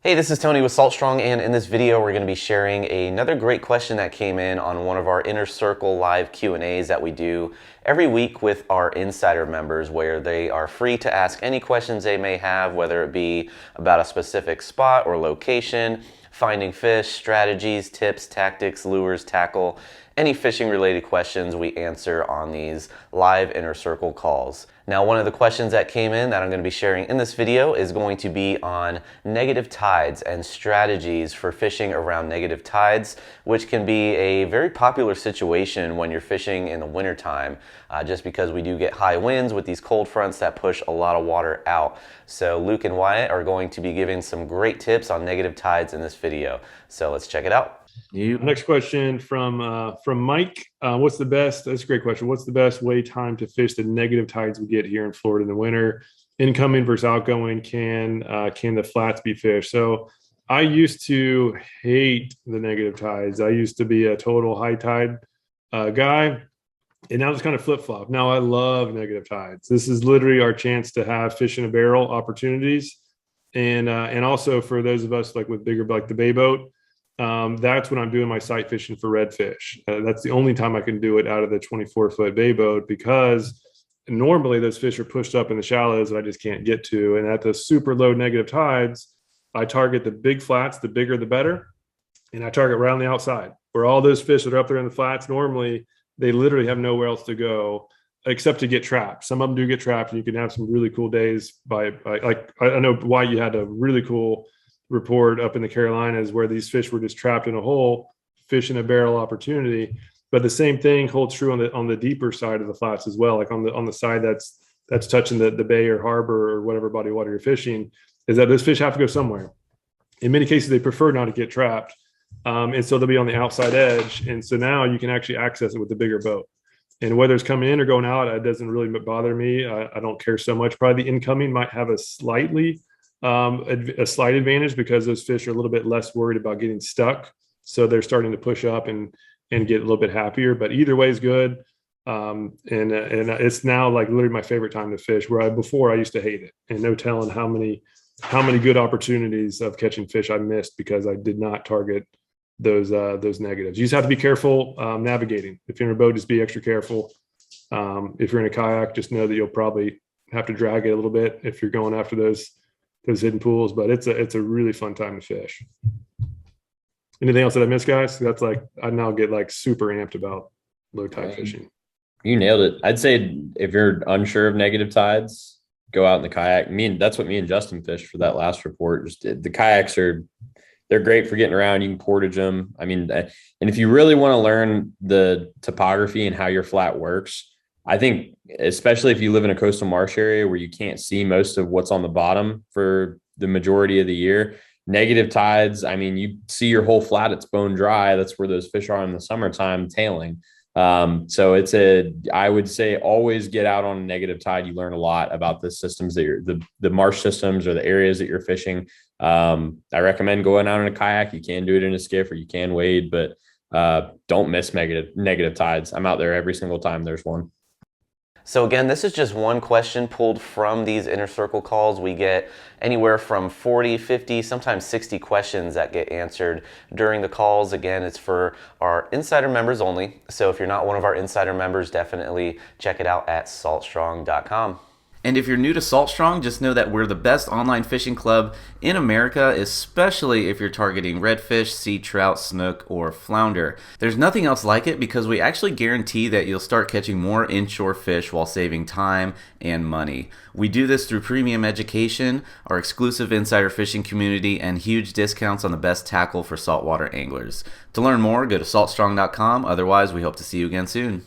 Hey, this is Tony with Salt Strong, and in this video we're going to be sharing another great question that came in on one of our Inner Circle live Q&As that we do every week with our insider members, where they are free to ask any questions they may have, whether it be about a specific spot or location, finding fish, strategies, tips, tactics, lures, tackle, any fishing related questions we answer on these live Inner Circle calls. Now, one of the questions that came in that I'm going to be sharing in this video is going to be on negative tides and strategies for fishing around negative tides, which can be a very popular situation when you're fishing in the wintertime, just because we do get high winds with these cold fronts that push a lot of water out. So Luke and Wyatt are going to be giving some great tips on negative tides in this video. So let's check it out. Next question from Mike. What's the best? That's a great question. What's the best time to fish the negative tides we get here in Florida in the winter? Incoming versus outgoing. Can the flats be fished? So I used to hate the negative tides. I used to be a total high tide guy, and now it's kind of flip flop. Now I love negative tides. This is literally our chance to have fish in a barrel opportunities, and also for those of us like with bigger, like the bay boat. That's when I'm doing my sight fishing for redfish. That's the only time I can do it out of the 24-foot bay boat, because normally those fish are pushed up in the shallows that I just can't get to. And at the super low negative tides, I target the big flats, the bigger the better. And I target right on the outside where all those fish that are up there in the flats, normally they literally have nowhere else to go except to get trapped. Some of them do get trapped, and you can have some really cool days by like, I know why you had a really cool report up in the Carolinas where these fish were just trapped in a hole, fish in a barrel opportunity. But the same thing holds true on the deeper side of the flats as well, like on the side that's touching the bay or harbor or whatever body of water you're fishing, is that those fish have to go somewhere. In many cases, they prefer not to get trapped, and so they'll be on the outside edge. And so now you can actually access it with the bigger boat. And whether it's coming in or going out, it doesn't really bother me. I don't care so much. Probably the incoming might have a slight advantage, because those fish are a little bit less worried about getting stuck, so they're starting to push up and get a little bit happier. But either way is good, and it's now like literally my favorite time to fish, where before I used to hate it, and no telling how many good opportunities of catching fish I missed because I did not target those negatives. You just have to be careful navigating. If you're in a boat, just be extra careful. If you're in a kayak, just know that you'll probably have to drag it a little bit if you're going after those hidden pools. But it's a really fun time to fish. Anything else that I missed, guys? That's like, I now get like super amped about low tide fishing. You nailed it. I'd say if you're unsure of negative tides, go out in the kayak. That's what me and Justin fished for that last report. Just the kayaks they're great for getting around. You can portage them. And if you really want to learn the topography and how your flat works, I think, especially if you live in a coastal marsh area where you can't see most of what's on the bottom for the majority of the year, negative tides, you see your whole flat, it's bone dry. That's where those fish are in the summertime tailing. So I would say always get out on a negative tide. You learn a lot about the systems that the marsh systems or the areas that you're fishing. I recommend going out in a kayak. You can do it in a skiff or you can wade, but don't miss negative tides. I'm out there every single time there's one. So again, this is just one question pulled from these Inner Circle calls. We get anywhere from 40, 50, sometimes 60 questions that get answered during the calls. Again, it's for our insider members only. So if you're not one of our insider members, definitely check it out at saltstrong.com. And if you're new to Salt Strong, just know that we're the best online fishing club in America, especially if you're targeting redfish, sea trout, snook, or flounder. There's nothing else like it, because we actually guarantee that you'll start catching more inshore fish while saving time and money. We do this through premium education, our exclusive insider fishing community, and huge discounts on the best tackle for saltwater anglers. To learn more, go to saltstrong.com. Otherwise, we hope to see you again soon.